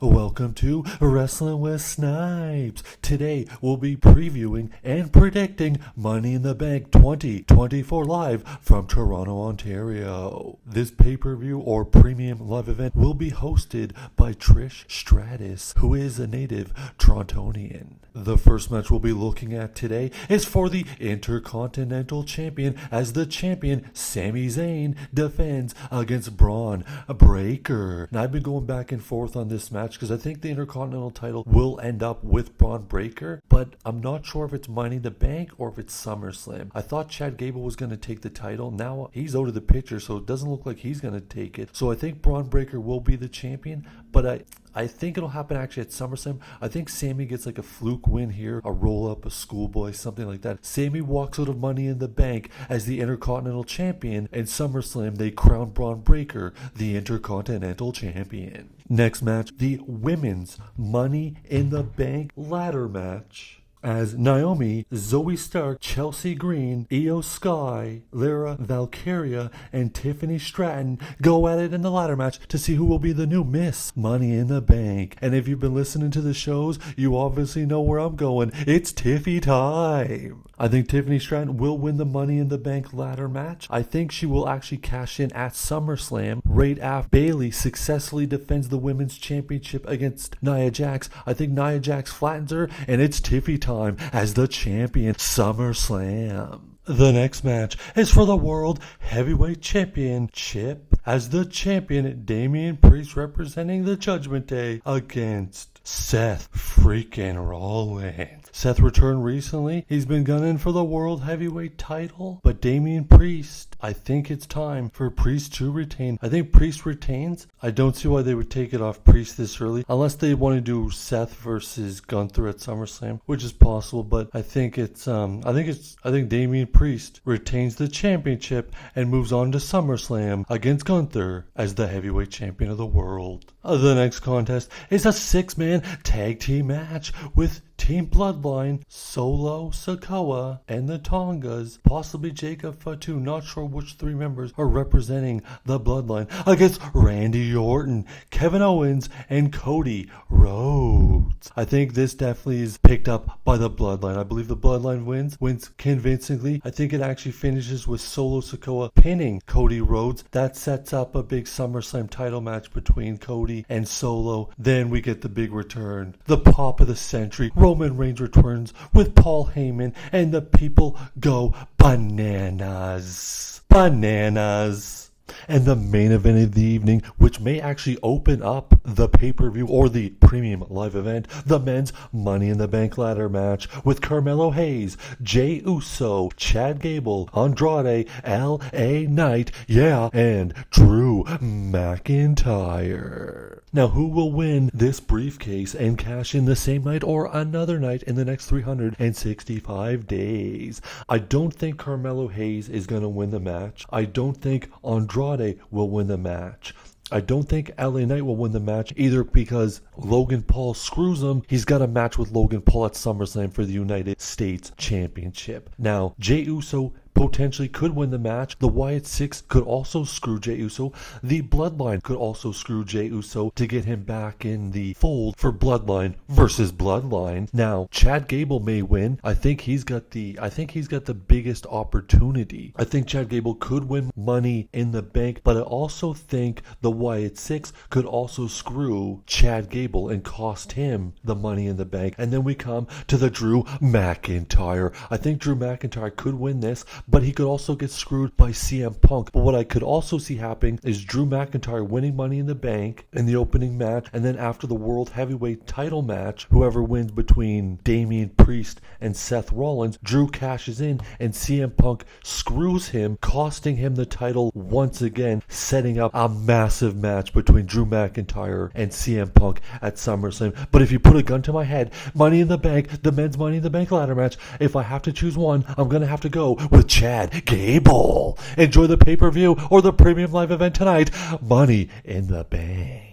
Welcome to Wrestling with Snipes. Today we'll be previewing and predicting Money in the Bank 2024 live from Toronto, Ontario. This pay-per-view or premium live event will be hosted by Trish Stratus, who is a native Torontonian. The first match we'll be looking at today is for the Intercontinental Champion, as the champion Sami Zayn defends against Braun Breaker. Now, I've been going back and forth on this match because I think the Intercontinental title will end up with Braun Breaker, but I'm not sure if it's Money in the Bank or if it's SummerSlam. I thought Chad Gable was going to take the title. Now he's out of the picture, so it doesn't look like he's going to take it. So I think Braun Breaker will be the champion, but I think it'll happen actually at SummerSlam. I think Sami gets like a fluke win here, a roll-up, a schoolboy, something like that. Sami walks out of Money in the Bank as the Intercontinental Champion, and SummerSlam they crown Braun Breaker the Intercontinental Champion. Next match, the Women's Money in the Bank ladder match, as Naomi, Zoe Stark, Chelsea Green, Io Sky, Lyra Valkyria, and Tiffany Stratton go at it in the ladder match to see who will be the new Miss Money in the Bank. And if you've been listening to the shows, you obviously know where I'm going. It's Tiffy time. I think Tiffany Stratton will win the Money in the Bank ladder match. I think she will actually cash in at SummerSlam right after Bayley successfully defends the Women's Championship against Nia Jax. I think Nia Jax flattens her, and it's Tiffy time as the champion SummerSlam. The next match is for the World Heavyweight Championship, as the champion Damian Priest representing the Judgment Day against Seth freaking Rollins. Seth returned recently. He's been gunning for the World Heavyweight title, but Damian Priest, I think it's time for Priest to retain. I think Priest retains. I don't see why they would take it off Priest this early, unless they want to do Seth versus Gunther at SummerSlam, which is possible, but I think I think Damian Priest retains the championship and moves on to SummerSlam against Gunther as the heavyweight champion of the world. The next contest is a 6-man tag team match with Team Bloodline, Solo Sikoa, and the Tongas, possibly Jacob Fatu, not sure which 3 members are representing the Bloodline, against Randy Orton, Kevin Owens, and Cody Rhodes. I think this definitely is picked up by the Bloodline. I believe the Bloodline wins convincingly. I think it actually finishes with Solo Sikoa pinning Cody Rhodes. That sets up a big SummerSlam title match between Cody and Solo. Then we get the big return, the pop of the century. Roman Reigns returns with Paul Heyman, and the people go bananas. And the main event of the evening, which may actually open up the pay-per-view or the premium live event, the men's Money in the Bank ladder match with Carmelo Hayes, Jey Uso, Chad Gable, Andrade, LA Knight, and Drew McIntyre. Now, who will win this briefcase and cash in the same night or another night in the next 365 days? I don't think Carmelo Hayes is going to win the match. I don't think Andrade will win the match. I don't think LA Knight will win the match either, because Logan Paul screws him. He's got a match with Logan Paul at SummerSlam for the United States Championship. Now, Jey Uso potentially could win the match. The Wyatt Six could also screw Jey Uso. The Bloodline could also screw Jey Uso to get him back in the fold for Bloodline versus Bloodline. Now, Chad Gable may win. I think he's got the biggest opportunity. I think Chad Gable could win Money in the Bank, but I also think the Wyatt Six could also screw Chad Gable and cost him the Money in the Bank. And then we come to the Drew McIntyre. I think Drew McIntyre could win this, but he could also get screwed by CM Punk. But what I could also see happening is Drew McIntyre winning Money in the Bank in the opening match, and then after the World Heavyweight title match, whoever wins between Damian Priest and Seth Rollins, Drew cashes in and CM Punk screws him, costing him the title once again, setting up a massive match between Drew McIntyre and CM Punk at SummerSlam. But if you put a gun to my head, Money in the Bank, the men's Money in the Bank ladder match, if I have to choose one, I'm going to have to go with Chad Gable. Enjoy the pay-per-view or the premium live event tonight. Money in the Bank.